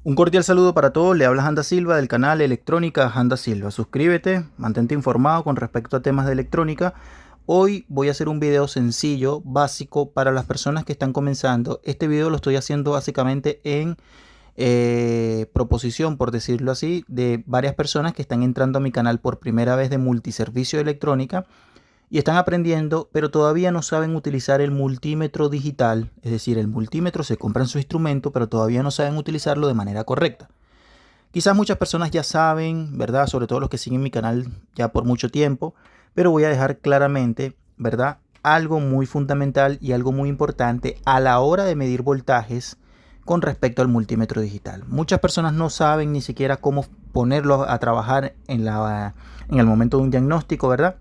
Un cordial saludo para todos, le habla Handa Silva del canal Electrónica Handa Silva. Suscríbete, mantente informado con respecto a temas de electrónica. Hoy voy a hacer un video sencillo, básico para las personas que están comenzando. Este video lo estoy haciendo básicamente en proposición, por decirlo así, de varias personas que están entrando a mi canal por primera vez de multiservicio de electrónica y están aprendiendo, pero todavía no saben utilizar el multímetro digital. Es decir, el multímetro, se compran su instrumento, pero todavía no saben utilizarlo de manera correcta. Quizás muchas personas ya saben, ¿verdad? Sobre todo los que siguen mi canal ya por mucho tiempo, pero voy a dejar claramente, ¿verdad? Algo muy fundamental y algo muy importante a la hora de medir voltajes con respecto al multímetro digital. Muchas personas no saben ni siquiera cómo ponerlo a trabajar en el momento de un diagnóstico, ¿verdad?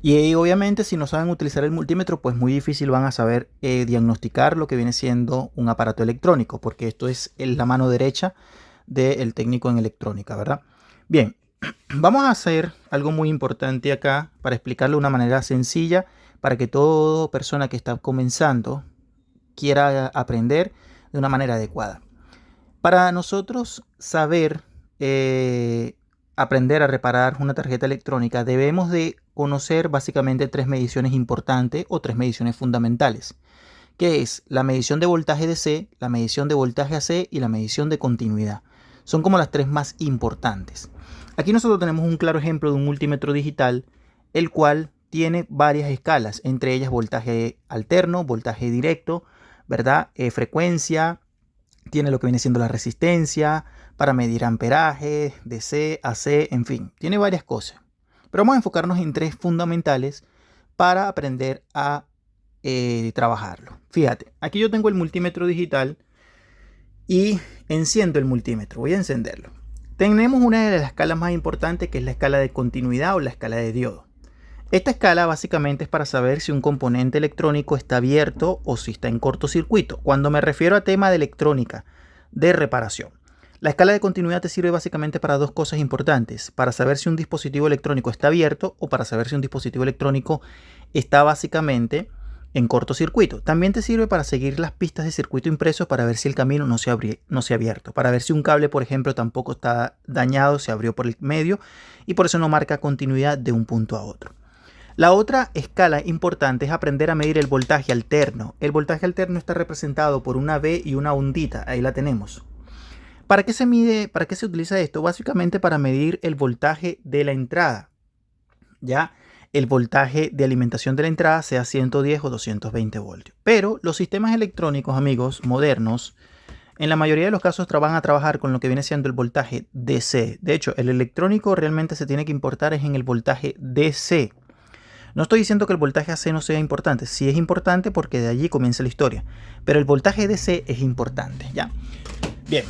Y obviamente si no saben utilizar el multímetro, pues muy difícil van a saber diagnosticar lo que viene siendo un aparato electrónico, porque esto es la mano derecha del técnico en electrónica, ¿verdad? Bien, vamos a hacer algo muy importante acá para explicarlo de una manera sencilla, para que toda persona que está comenzando quiera aprender de una manera adecuada. Para nosotros saber aprender a reparar una tarjeta electrónica, debemos de conocer básicamente tres mediciones importantes o tres mediciones fundamentales, que es la medición de voltaje DC, la medición de voltaje AC y la medición de continuidad. Son como las tres más importantes. Aquí nosotros tenemos un claro ejemplo de un multímetro digital, el cual tiene varias escalas, entre ellas voltaje alterno, voltaje directo, ¿verdad? Frecuencia, tiene lo que viene siendo la resistencia para medir amperaje, DC, AC, en fin, tiene varias cosas. Pero vamos a enfocarnos en tres fundamentales para aprender a trabajarlo. Fíjate, aquí yo tengo el multímetro digital y enciendo el multímetro. Voy a encenderlo. Tenemos una de las escalas más importantes, que es la escala de continuidad o la escala de diodo. Esta escala básicamente es para saber si un componente electrónico está abierto o si está en cortocircuito. Cuando me refiero a tema de electrónica, de reparación. La escala de continuidad te sirve básicamente para dos cosas importantes: para saber si un dispositivo electrónico está abierto o para saber si un dispositivo electrónico está básicamente en cortocircuito. También te sirve para seguir las pistas de circuito impreso para ver si el camino no se ha abierto. Para ver si un cable, por ejemplo, tampoco está dañado, se abrió por el medio y por eso no marca continuidad de un punto a otro. La otra escala importante es aprender a medir el voltaje alterno. El voltaje alterno está representado por una V y una ondita. Ahí la tenemos. ¿Para qué se mide? ¿Para qué se utiliza esto? Básicamente para medir el voltaje de la entrada. Ya el voltaje de alimentación de la entrada sea 110 o 220 voltios. Pero los sistemas electrónicos, amigos, modernos, en la mayoría de los casos van a trabajar con lo que viene siendo el voltaje DC. De hecho, el electrónico realmente se tiene que importar es en el voltaje DC. No estoy diciendo que el voltaje AC no sea importante. Sí es importante porque de allí comienza la historia. Pero el voltaje DC es importante. Ya. Bien.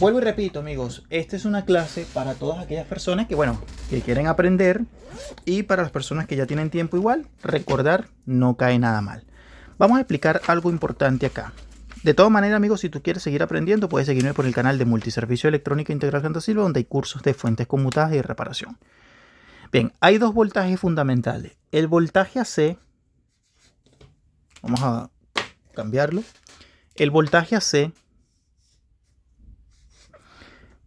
Vuelvo y repito, amigos. Esta es una clase para todas aquellas personas que, bueno, que quieren aprender. Y para las personas que ya tienen tiempo igual, recordar, no cae nada mal. Vamos a explicar algo importante acá. De todas maneras, amigos, si tú quieres seguir aprendiendo, puedes seguirme por el canal de Multiservicio Electrónica Integral Handa Silva, donde hay cursos de fuentes conmutadas y de reparación. Bien, hay dos voltajes fundamentales. El voltaje AC, vamos a cambiarlo. El voltaje AC,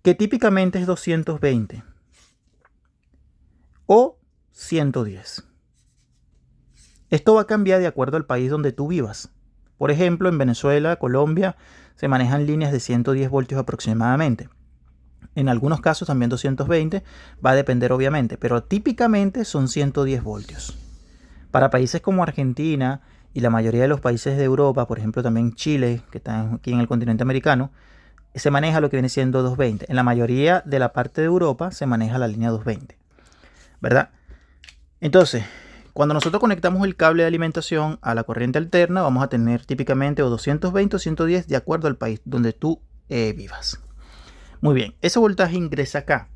que típicamente es 220 o 110. Esto va a cambiar de acuerdo al país donde tú vivas. Por ejemplo, en Venezuela, Colombia, se manejan líneas de 110 voltios aproximadamente. En algunos casos también 220, va a depender obviamente, pero típicamente son 110 voltios. Para países como Argentina y la mayoría de los países de Europa, por ejemplo también Chile, que están aquí en el continente americano, se maneja lo que viene siendo 220. En la mayoría de la parte de Europa se maneja la línea 220, ¿verdad? Entonces, cuando nosotros conectamos el cable de alimentación a la corriente alterna, vamos a tener típicamente o 220 o 110 de acuerdo al país donde tú vivas. Muy bien, ese voltaje ingresa acá.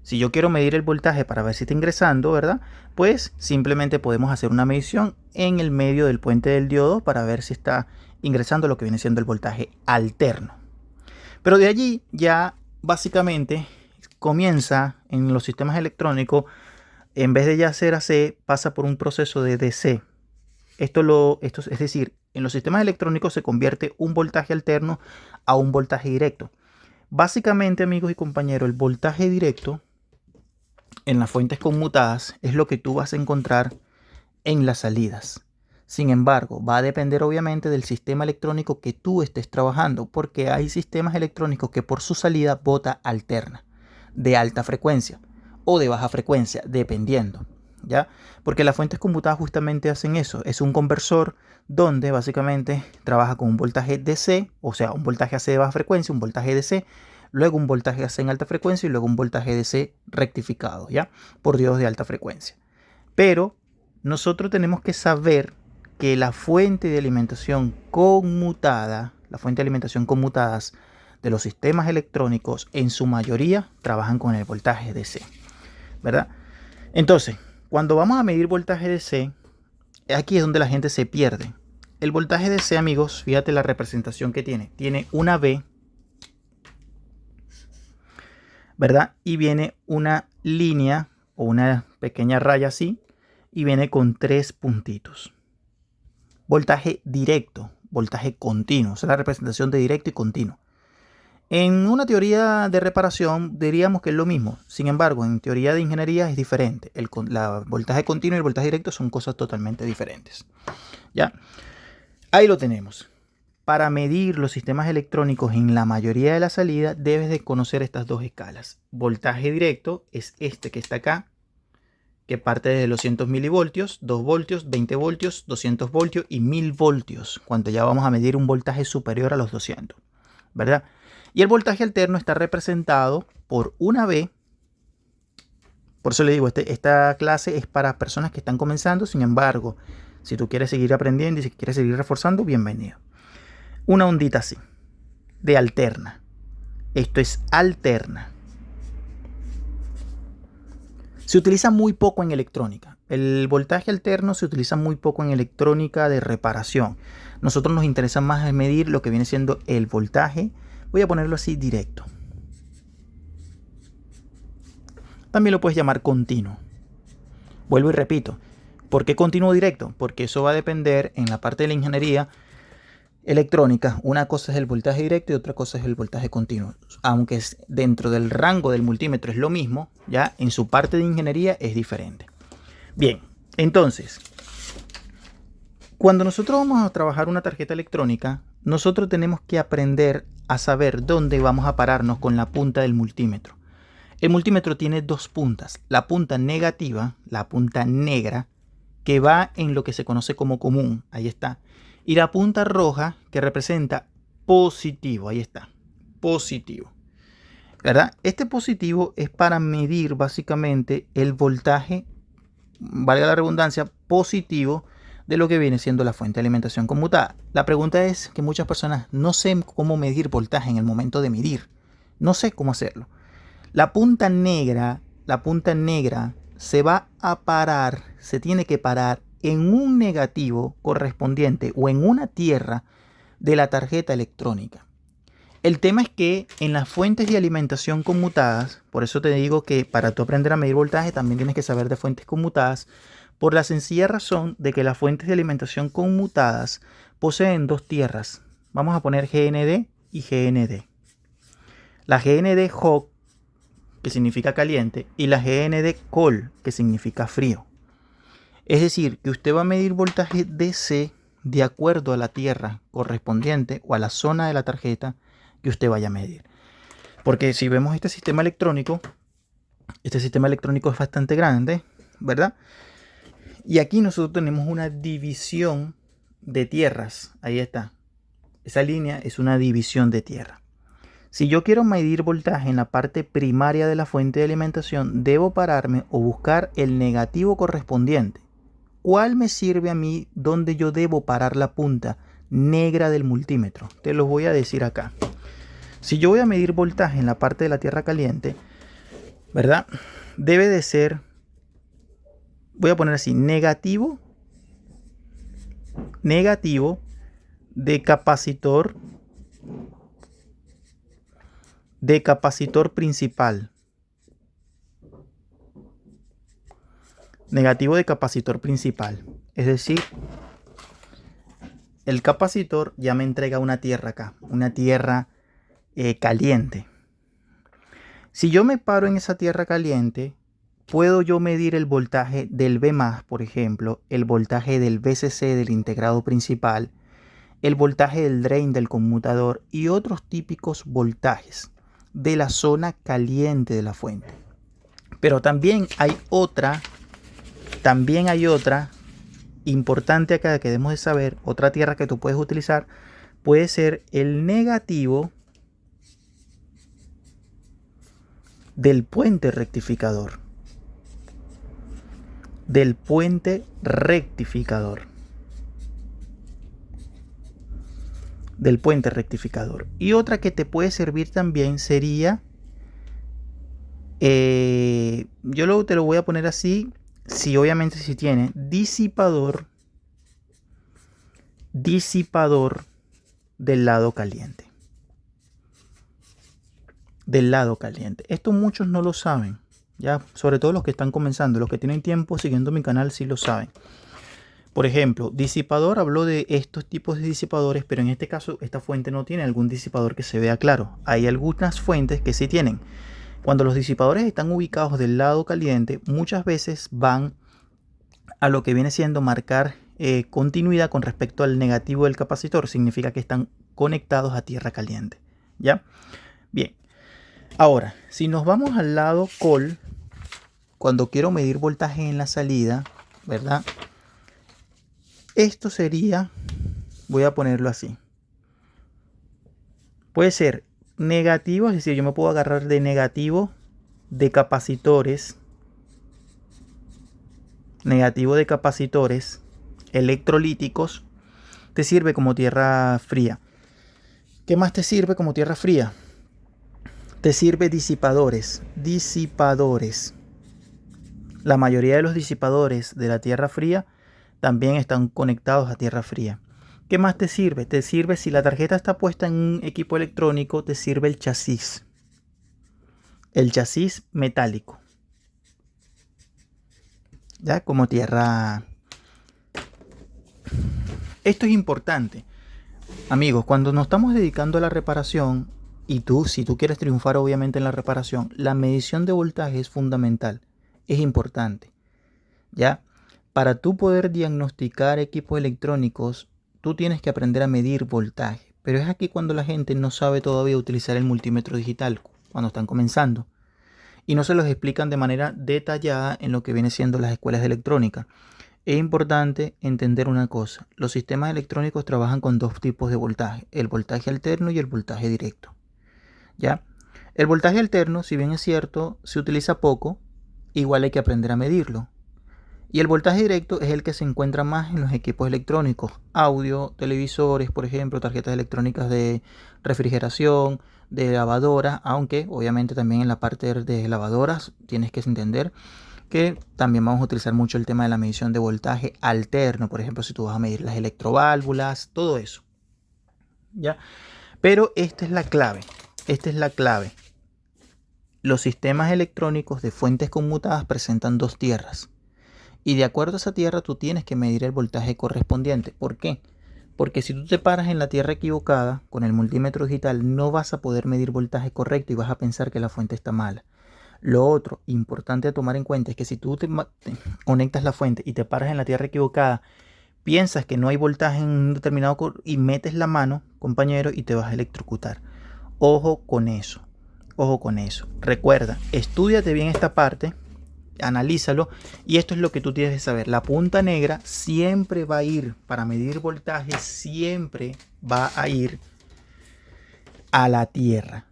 Si yo quiero medir el voltaje para ver si está ingresando, ¿verdad? Pues simplemente podemos hacer una medición en el medio del puente del diodo para ver si está ingresando lo que viene siendo el voltaje alterno. Pero de allí ya básicamente comienza en los sistemas electrónicos, en vez de ya ser AC, pasa por un proceso de DC. Esto es decir, en los sistemas electrónicos se convierte un voltaje alterno a un voltaje directo. Básicamente, amigos y compañeros, el voltaje directo en las fuentes conmutadas es lo que tú vas a encontrar en las salidas. Sin embargo, va a depender obviamente del sistema electrónico que tú estés trabajando, porque hay sistemas electrónicos que por su salida bota alterna, de alta frecuencia o de baja frecuencia, dependiendo, ¿ya? Porque las fuentes conmutadas justamente hacen eso. Es un conversor donde básicamente trabaja con un voltaje DC, o sea, un voltaje AC de baja frecuencia, un voltaje DC, luego un voltaje AC en alta frecuencia y luego un voltaje DC rectificado, ¿ya? Por diodos de alta frecuencia. Pero nosotros tenemos que saber que la fuente de alimentación conmutada, las fuentes de alimentación conmutadas de los sistemas electrónicos, en su mayoría trabajan con el voltaje DC, ¿verdad? Entonces, cuando vamos a medir voltaje DC, aquí es donde la gente se pierde. El voltaje DC, amigos, fíjate la representación que tiene. Tiene una V, ¿verdad? Y viene una línea o una pequeña raya así, y viene con 3 puntitos. Voltaje directo, voltaje continuo, esa es la representación de directo y continuo. En una teoría de reparación diríamos que es lo mismo. Sin embargo, en teoría de ingeniería es diferente. El voltaje continuo y el voltaje directo son cosas totalmente diferentes. ¿Ya? Ahí lo tenemos. Para medir los sistemas electrónicos en la mayoría de la salida, debes de conocer estas dos escalas. Voltaje directo es este que está acá, que parte desde los 200 milivoltios, 2 voltios, 20 voltios, 200 voltios y 1000 voltios, cuando ya vamos a medir un voltaje superior a los 200, ¿verdad? Y el voltaje alterno está representado por una V. Por eso le digo, esta clase es para personas que están comenzando. Sin embargo, si tú quieres seguir aprendiendo y si quieres seguir reforzando, bienvenido. Una ondita así, de alterna. Esto es alterna. Se utiliza muy poco en electrónica. El voltaje alterno se utiliza muy poco en electrónica de reparación. Nosotros nos interesa más medir lo que viene siendo el voltaje. Voy a ponerlo así directo. También lo puedes llamar continuo. Vuelvo y repito. ¿Por qué continuo directo? Porque eso va a depender en la parte de la ingeniería electrónica. Una cosa es el voltaje directo y otra cosa es el voltaje continuo. Aunque es dentro del rango del multímetro es lo mismo, ya en su parte de ingeniería es diferente. Bien, entonces, cuando nosotros vamos a trabajar una tarjeta electrónica, nosotros tenemos que aprender a saber dónde vamos a pararnos con la punta del multímetro. El multímetro tiene dos puntas. La punta negativa, la punta negra, que va en lo que se conoce como común. Ahí está. Y la punta roja que representa positivo. Ahí está. Positivo. ¿Verdad? Este positivo es para medir básicamente el voltaje, valga la redundancia, positivo de lo que viene siendo la fuente de alimentación conmutada. La pregunta es que muchas personas no sé cómo medir voltaje en el momento de medir. No sé cómo hacerlo. La punta negra se va a parar, se tiene que parar en un negativo correspondiente o en una tierra de la tarjeta electrónica. El tema es que en las fuentes de alimentación conmutadas, por eso te digo que para tú aprender a medir voltaje también tienes que saber de fuentes conmutadas, por la sencilla razón de que las fuentes de alimentación conmutadas poseen dos tierras. Vamos a poner GND y GND. La GND hot, que significa caliente, y la GND cold, que significa frío. Es decir, que usted va a medir voltaje DC de acuerdo a la tierra correspondiente o a la zona de la tarjeta que usted vaya a medir. Porque si vemos este sistema electrónico es bastante grande, ¿verdad? Y aquí nosotros tenemos una división de tierras. Ahí está. Esa línea es una división de tierra. Si yo quiero medir voltaje en la parte primaria de la fuente de alimentación, debo pararme o buscar el negativo correspondiente. ¿Cuál me sirve a mí donde yo debo parar la punta negra del multímetro? Te lo voy a decir acá. Si yo voy a medir voltaje en la parte de la tierra caliente, ¿verdad? Debe de ser, voy a poner así, negativo de capacitor principal. Negativo de capacitor principal. Es decir, el capacitor ya me entrega una tierra acá, una tierra caliente, Si yo me paro en esa tierra caliente, puedo yo medir el voltaje del V+, por ejemplo, el voltaje del VCC del integrado principal, el voltaje del drain del conmutador y otros típicos voltajes de la zona caliente de la fuente. Pero también hay otra importante acá que debemos de saber, otra tierra que tú puedes utilizar, puede ser el negativo del puente rectificador. Del puente rectificador. Y otra que te puede servir también sería, yo te lo voy a poner así, obviamente si tiene disipador del lado caliente. Esto muchos no lo saben, ya, sobre todo los que están comenzando. Los que tienen tiempo siguiendo mi canal sí lo saben. Por ejemplo, disipador, habló de estos tipos de disipadores, pero en este caso esta fuente no tiene algún disipador que se vea claro. Hay algunas fuentes que sí tienen. Cuando los disipadores están ubicados del lado caliente, muchas veces van a lo que viene siendo marcar continuidad con respecto al negativo del capacitor. Significa que están conectados a tierra caliente. ¿Ya? Bien. Ahora, si nos vamos al lado col, cuando quiero medir voltaje en la salida, ¿verdad? Esto sería, voy a ponerlo así. Puede ser negativo, es decir, yo me puedo agarrar de negativo de capacitores. Negativo de capacitores electrolíticos. Te sirve como tierra fría. ¿Qué más te sirve como tierra fría? Te sirve disipadores. La mayoría de los disipadores de la tierra fría también están conectados a tierra fría. ¿Qué más te sirve? Te sirve, si la tarjeta está puesta en un equipo electrónico, te sirve el chasis. El chasis metálico. Ya, como tierra. Esto es importante. Amigos, cuando nos estamos dedicando a la reparación, y si tú quieres triunfar obviamente en la reparación, la medición de voltaje es fundamental. Es importante. ¿Ya? Para tú poder diagnosticar equipos electrónicos, tú tienes que aprender a medir voltaje. Pero es aquí cuando la gente no sabe todavía utilizar el multímetro digital, cuando están comenzando. Y no se los explican de manera detallada en lo que viene siendo las escuelas de electrónica. Es importante entender una cosa. Los sistemas electrónicos trabajan con dos tipos de voltaje. El voltaje alterno y el voltaje directo. ¿Ya? El voltaje alterno, si bien es cierto, se utiliza poco, igual hay que aprender a medirlo. Y el voltaje directo es el que se encuentra más en los equipos electrónicos. Audio, televisores, por ejemplo, tarjetas electrónicas de refrigeración, de lavadoras, aunque obviamente también en la parte de lavadoras tienes que entender que también vamos a utilizar mucho el tema de la medición de voltaje alterno. Por ejemplo, si tú vas a medir las electroválvulas, todo eso. ¿Ya? Pero esta es la clave. Los sistemas electrónicos de fuentes conmutadas presentan dos tierras. Y de acuerdo a esa tierra tú tienes que medir el voltaje correspondiente. ¿Por qué? Porque si tú te paras en la tierra equivocada con el multímetro digital no vas a poder medir voltaje correcto y vas a pensar que la fuente está mala. Lo otro importante a tomar en cuenta es que si tú te conectas la fuente y te paras en la tierra equivocada, piensas que no hay voltaje en un determinado y metes la mano, compañero, y te vas a electrocutar. Ojo con eso. Recuerda, estúdiate bien esta parte. Analízalo, y esto es lo que tú tienes que saber. La punta negra siempre va a ir, para medir voltaje, siempre va a ir a la tierra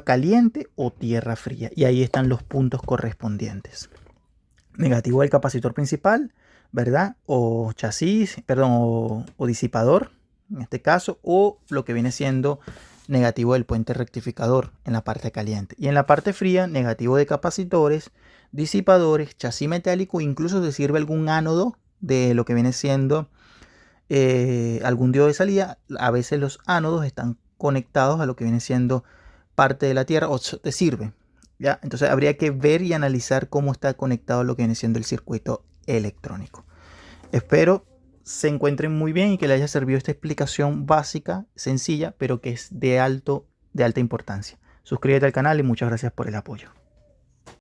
caliente o tierra fría, y ahí están los puntos correspondientes. Negativo del capacitor principal, ¿verdad? O chasis, perdón, o disipador, en este caso, o lo que viene siendo negativo del puente rectificador en la parte caliente. Y en la parte fría, negativo de capacitores, disipadores, chasis metálico, incluso te sirve algún ánodo de lo que viene siendo algún diodo de salida. A veces los ánodos están conectados a lo que viene siendo parte de la tierra, o te sirve, ¿ya? Entonces habría que ver y analizar cómo está conectado lo que viene siendo el circuito electrónico. Espero se encuentren muy bien y que les haya servido esta explicación básica, sencilla, pero que es de alta importancia. Suscríbete al canal y muchas gracias por el apoyo.